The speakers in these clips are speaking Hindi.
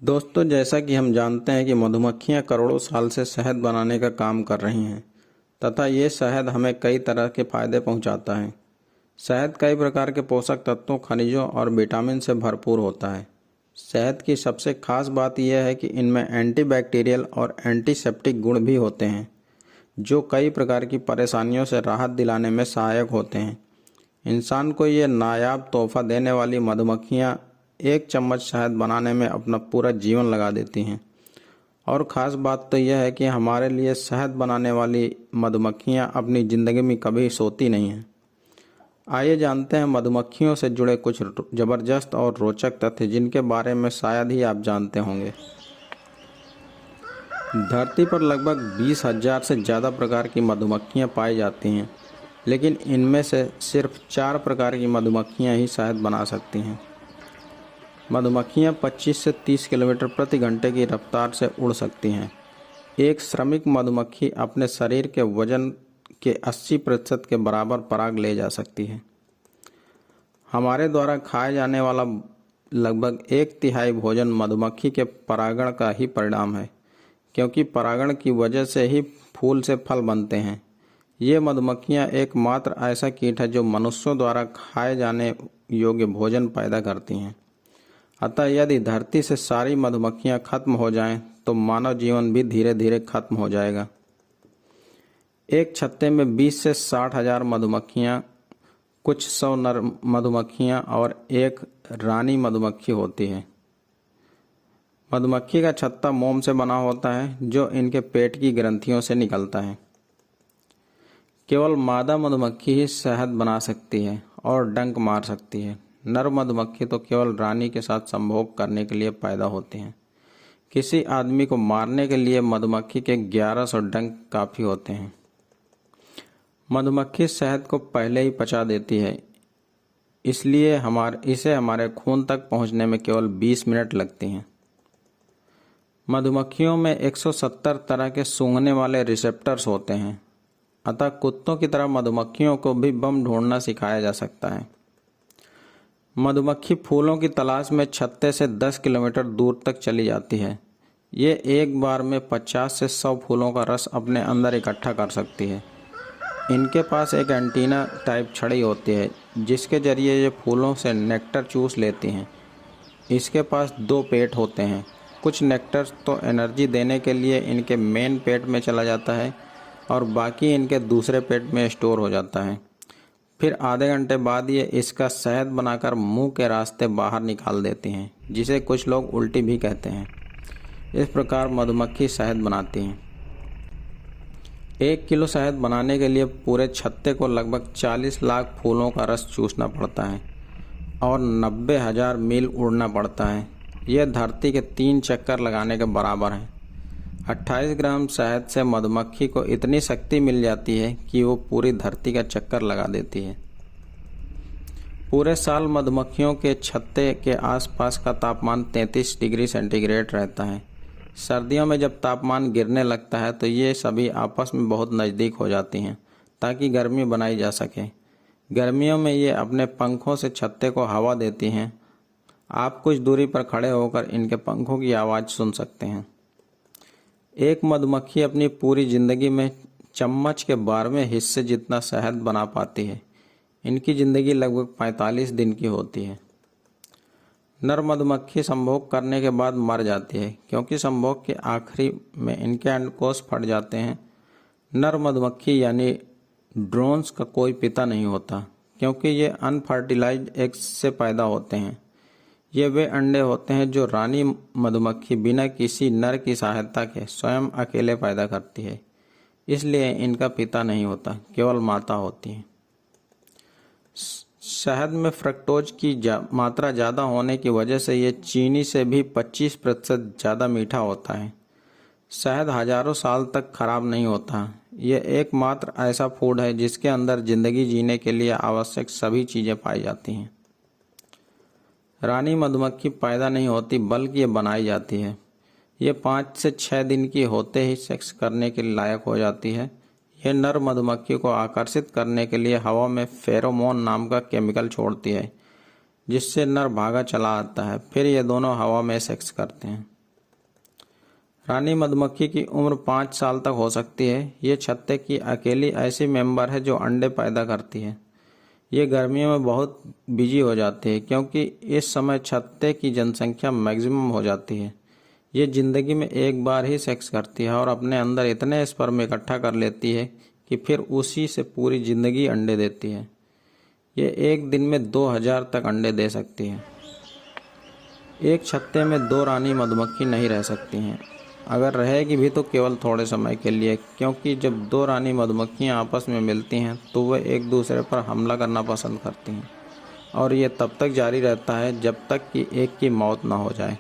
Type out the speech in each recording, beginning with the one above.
दोस्तों, जैसा कि हम जानते हैं कि मधुमक्खियां करोड़ों साल से शहद बनाने का काम कर रही हैं तथा ये शहद हमें कई तरह के फायदे पहुंचाता है। शहद कई प्रकार के पोषक तत्वों, खनिजों और विटामिन से भरपूर होता है। शहद की सबसे खास बात यह है कि इनमें एंटीबैक्टीरियल और एंटीसेप्टिक गुण भी होते हैं, जो कई प्रकार की परेशानियों से राहत दिलाने में सहायक होते हैं। इंसान को ये नायाब तोहफा देने वाली मधुमक्खियाँ एक चम्मच शहद बनाने में अपना पूरा जीवन लगा देती हैं। और ख़ास बात तो यह है कि हमारे लिए शहद बनाने वाली मधुमक्खियाँ अपनी ज़िंदगी में कभी सोती नहीं हैं। आइए जानते हैं मधुमक्खियों से जुड़े कुछ ज़बरदस्त और रोचक तथ्य जिनके बारे में शायद ही आप जानते होंगे। धरती पर लगभग 20,000 से ज़्यादा प्रकार की मधुमक्खियाँ पाई जाती हैं, लेकिन इनमें से सिर्फ 4 प्रकार की मधुमक्खियाँ ही शहद बना सकती हैं। मधुमक्खियाँ 25 से 30 किलोमीटर प्रति घंटे की रफ्तार से उड़ सकती हैं। एक श्रमिक मधुमक्खी अपने शरीर के वजन के 80% के बराबर पराग ले जा सकती है। हमारे द्वारा खाए जाने वाला लगभग 1/3 भोजन मधुमक्खी के परागण का ही परिणाम है, क्योंकि परागण की वजह से ही फूल से फल बनते हैं। ये मधुमक्खियाँ एकमात्र ऐसा कीट है जो मनुष्यों द्वारा खाए जाने योग्य भोजन पैदा करती हैं। अतः यदि धरती से सारी मधुमक्खियाँ खत्म हो जाएं, तो मानव जीवन भी धीरे धीरे खत्म हो जाएगा। एक छत्ते में 20 से 60 हजार मधुमक्खियाँ, कुछ 100 नर मधुमक्खियाँ और एक रानी मधुमक्खी होती है। मधुमक्खी का छत्ता मोम से बना होता है, जो इनके पेट की ग्रंथियों से निकलता है। केवल मादा मधुमक्खी ही शहद बना सकती है और डंक मार सकती है। नर मधुमक्खी तो केवल रानी के साथ संभोग करने के लिए पैदा होती हैं। किसी आदमी को मारने के लिए मधुमक्खी के 1100 डंक काफ़ी होते हैं। मधुमक्खी शहद को पहले ही पचा देती है, इसलिए इसे हमारे खून तक पहुंचने में केवल 20 मिनट लगती हैं। मधुमक्खियों में 170 तरह के सूंघने वाले रिसेप्टर्स होते हैं, अतः कुत्तों की तरह मधुमक्खियों को भी बम ढूंढना सिखाया जा सकता है। मधुमक्खी फूलों की तलाश में छत्ते से 10 किलोमीटर दूर तक चली जाती है। ये एक बार में 50 से 100 फूलों का रस अपने अंदर इकट्ठा कर सकती है। इनके पास एक एंटीना टाइप छड़ी होती है, जिसके जरिए ये फूलों से नेक्टर चूस लेती हैं। इसके पास 2 पेट होते हैं। कुछ नेक्टर तो एनर्जी देने के लिए इनके मेन पेट में चला जाता है और बाकी इनके दूसरे पेट में स्टोर हो जाता है। फिर आधे घंटे बाद ये इसका शहद बनाकर मुंह के रास्ते बाहर निकाल देती हैं, जिसे कुछ लोग उल्टी भी कहते हैं। इस प्रकार मधुमक्खी शहद बनाती हैं। 1 किलो शहद बनाने के लिए पूरे छत्ते को लगभग 40 लाख फूलों का रस चूसना पड़ता है और 90,000 मील उड़ना पड़ता है। यह धरती के 3 चक्कर लगाने के बराबर है। 28 ग्राम शहद से मधुमक्खी को इतनी शक्ति मिल जाती है कि वो पूरी धरती का चक्कर लगा देती है। पूरे साल मधुमक्खियों के छत्ते के आसपास का तापमान 33 डिग्री सेंटीग्रेड रहता है। सर्दियों में जब तापमान गिरने लगता है तो ये सभी आपस में बहुत नज़दीक हो जाती हैं, ताकि गर्मी बनाई जा सके। गर्मियों में ये अपने पंखों से छत्ते को हवा देती हैं। आप कुछ दूरी पर खड़े होकर इनके पंखों की आवाज़ सुन सकते हैं। एक मधुमक्खी अपनी पूरी ज़िंदगी में चम्मच के 12वें हिस्से जितना शहद बना पाती है। इनकी ज़िंदगी लगभग 45 दिन की होती है। नर मधुमक्खी संभोग करने के बाद मर जाती है, क्योंकि संभोग के आखिरी में इनके अंडकोश फट जाते हैं। नर मधुमक्खी यानी ड्रोन्स का कोई पिता नहीं होता, क्योंकि ये अनफर्टिलाइज्ड एग्स से पैदा होते हैं। ये वे अंडे होते हैं जो रानी मधुमक्खी बिना किसी नर की सहायता के स्वयं अकेले पैदा करती है। इसलिए इनका पिता नहीं होता, केवल माता होती है। शहद में फ्रक्टोज की मात्रा ज़्यादा होने की वजह से ये चीनी से भी 25% ज़्यादा मीठा होता है। शहद हजारों साल तक खराब नहीं होता। यह एकमात्र ऐसा फूड है जिसके अंदर ज़िंदगी जीने के लिए आवश्यक सभी चीज़ें पाई जाती हैं। रानी मधुमक्खी पैदा नहीं होती, बल्कि ये बनाई जाती है। ये 5 से 6 दिन की होते ही सेक्स करने के लायक हो जाती है। यह नर मधुमक्खी को आकर्षित करने के लिए हवा में फेरोमोन नाम का केमिकल छोड़ती है, जिससे नर भागा चला आता है। फिर ये दोनों हवा में सेक्स करते हैं। रानी मधुमक्खी की उम्र 5 साल तक हो सकती है। ये छत्ते की अकेली ऐसी मेंबर है जो अंडे पैदा करती है। ये गर्मियों में बहुत बिजी हो जाती है क्योंकि इस समय छत्ते की जनसंख्या मैक्सिमम हो जाती है। ये जिंदगी में एक बार ही सेक्स करती है और अपने अंदर इतने स्पर्म इकट्ठा कर लेती है कि फिर उसी से पूरी जिंदगी अंडे देती है। ये एक दिन में 2000 तक अंडे दे सकती है। एक छत्ते में 2 रानी मधुमक्खी नहीं रह सकती हैं। अगर रहेगी भी तो केवल थोड़े समय के लिए, क्योंकि जब 2 रानी मधुमक्खियाँ आपस में मिलती हैं तो वह एक दूसरे पर हमला करना पसंद करती हैं और ये तब तक जारी रहता है जब तक कि एक की मौत ना हो जाए।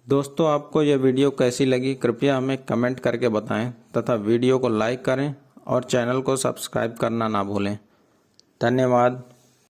दोस्तों, आपको यह वीडियो कैसी लगी कृपया हमें कमेंट करके बताएं तथा वीडियो को लाइक करें और चैनल को सब्सक्राइब करना ना भूलें। धन्यवाद।